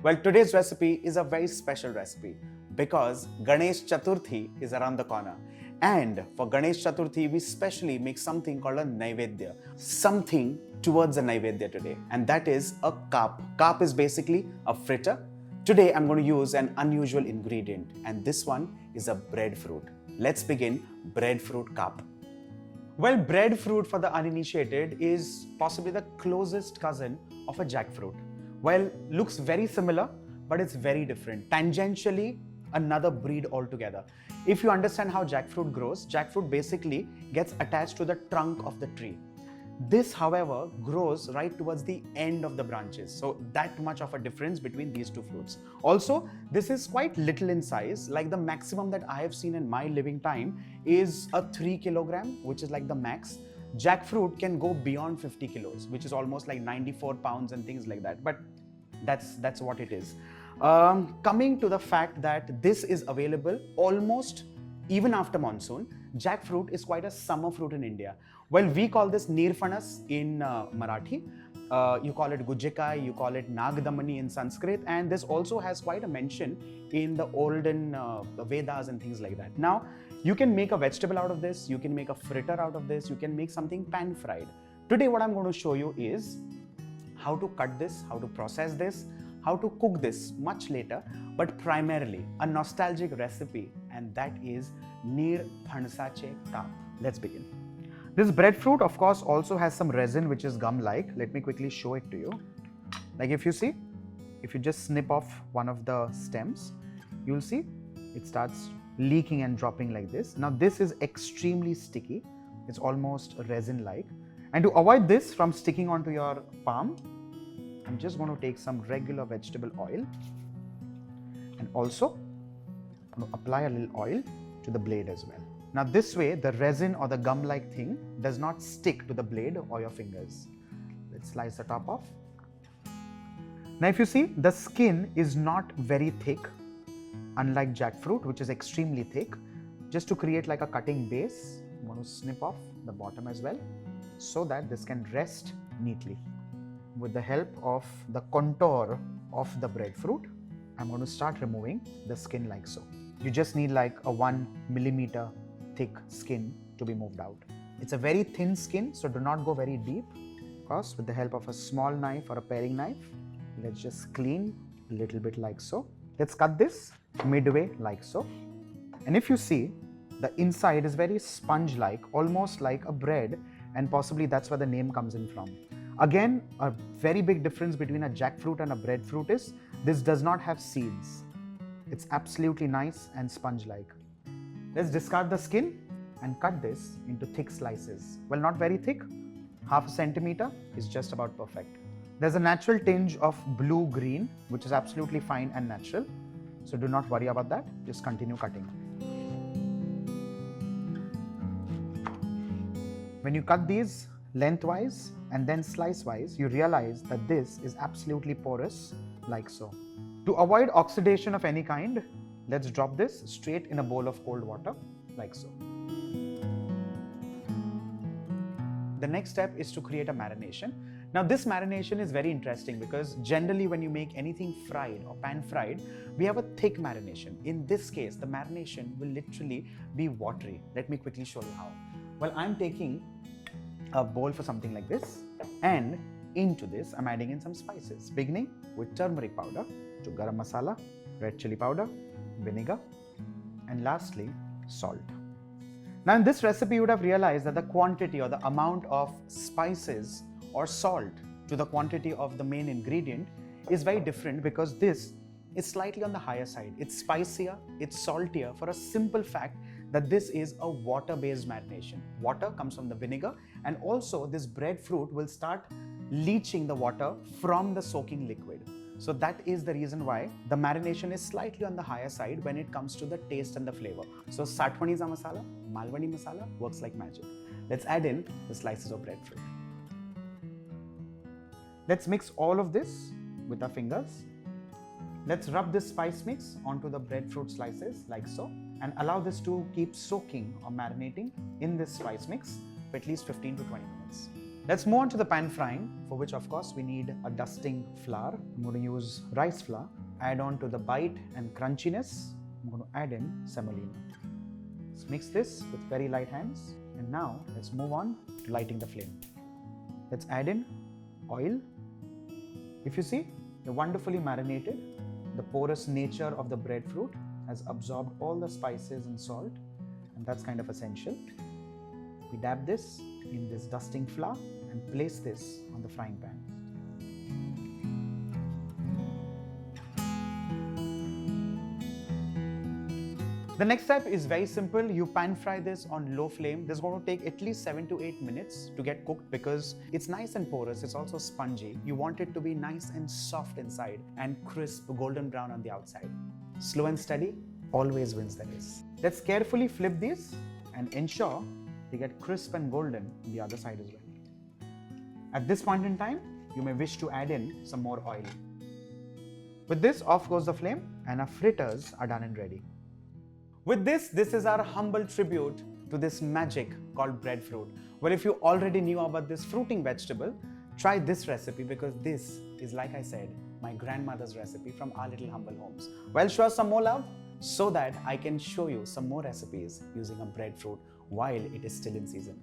Well, today's recipe is a very special recipe because Ganeshchaturthi is around the corner. And for Ganeshchaturthi, we specially make something called a Naivedya, something towards a Naivedya today, and that is a Kaap. Kaap is basically a fritter. Today, I'm going to use an unusual ingredient, and this one is a breadfruit. Let's begin Breadfruit Kaap. Well, breadfruit for the uninitiated is possibly the closest cousin of a jackfruit. Well, looks very similar, but it's very different. Tangentially, another breed altogether. If you understand how jackfruit grows, jackfruit basically gets attached to the trunk of the tree. This, however, grows right towards the end of the branches. So that much of a difference between these two fruits. Also, this is quite little in size. Like the maximum that I have seen in my living time is a 3 kilogram, which is like the max. Jackfruit can go beyond 50 kilos, which is almost like 94 pounds and things like that. But that's what it is. Coming to the fact that this is available almost even after monsoon, jackfruit is quite a summer fruit in India. Well, we call this Neerphanas in Marathi. You call it Gujikai, you call it Nagdamani in Sanskrit, and this also has quite a mention in the olden Vedas and things like that. Now, you can make a vegetable out of this, you can make a fritter out of this, you can make something pan-fried. Today, what I'm going to show you is how to cut this, how to process this, how to cook this much later, but primarily a nostalgic recipe, and that is Neerphanasachi Kaap. Let's begin. This breadfruit, of course, also has some resin which is gum-like. Let me quickly show it to you. Like if you see, if you just snip off one of the stems, you'll see it starts leaking and dropping like this. Now this is extremely sticky. It's almost resin-like. And to avoid this from sticking onto your palm, I'm just going to take some regular vegetable oil and also I'm going to apply a little oil to the blade as well. Now this way the resin or the gum-like thing does not stick to the blade or your fingers. Let's slice the top off. Now if you see, the skin is not very thick, unlike jackfruit, which is extremely thick. Just to create like a cutting base, I'm going to snip off the bottom as well so that this can rest neatly. With the help of the contour of the breadfruit, I'm going to start removing the skin like so. You just need like a 1 millimeter thick skin to be moved out. It's a very thin skin, so do not go very deep. Of course, with the help of a small knife or a paring knife, let's just clean a little bit like so. Let's cut this midway like so. And if you see, the inside is very sponge-like, almost like a bread, and possibly that's where the name comes in from. Again, a very big difference between a jackfruit and a breadfruit is this does not have seeds. It's absolutely nice and sponge-like. Let's discard the skin and cut this into thick slices. Well, not very thick. Half a centimeter is just about perfect. There's a natural tinge of blue-green, which is absolutely fine and natural. So do not worry about that. Just continue cutting. When you cut these lengthwise and then slice-wise, you realize that this is absolutely porous, like so. To avoid oxidation of any kind, let's drop this straight in a bowl of cold water, like so. The next step is to create a marination. Now this marination is very interesting because generally when you make anything fried or pan-fried, we have a thick marination. In this case, the marination will literally be watery. Let me quickly show you how. Well, I'm taking a bowl for something like this, and into this I'm adding in some spices, beginning with turmeric powder, to garam masala, red chili powder, vinegar, and lastly salt. Now in this recipe you would have realized that the quantity or the amount of spices or salt to the quantity of the main ingredient is very different because this is slightly on the higher side. It's spicier, it's saltier for a simple fact that this is a water-based marination. Water comes from the vinegar, and also this breadfruit will start leaching the water from the soaking liquid. So that is the reason why the marination is slightly on the higher side when it comes to the taste and the flavor. So Sathwaniza masala, Malwani masala works like magic. Let's add in the slices of breadfruit. Let's mix all of this with our fingers. Let's rub this spice mix onto the breadfruit slices like so, and allow this to keep soaking or marinating in this spice mix for at least 15 to 20 minutes. Let's move on to the pan frying, for which of course we need a dusting flour. I'm going to use rice flour. Add on to the bite and crunchiness, I'm going to add in semolina. Let's mix this with very light hands. And now let's move on to lighting the flame. Let's add in oil. If you see, they're wonderfully marinated. The porous nature of the breadfruit has absorbed all the spices and salt, and that's kind of essential. We dab this in this dusting flour and place this on the frying pan. The next step is very simple. You pan fry this on low flame. This is going to take at least 7 to 8 minutes to get cooked because it's nice and porous. It's also spongy. You want it to be nice and soft inside and crisp, golden brown on the outside. Slow and steady always wins the race. Let's carefully flip these and ensure they get crisp and golden on the other side as well. At this point in time, you may wish to add in some more oil. With this, off goes the flame and our fritters are done and ready. With this is our humble tribute to this magic called breadfruit. Well, if you already knew about this fruiting vegetable, try this recipe because this is, like I said, my grandmother's recipe from our little humble homes. Well, show us some more love so that I can show you some more recipes using a breadfruit while it is still in season.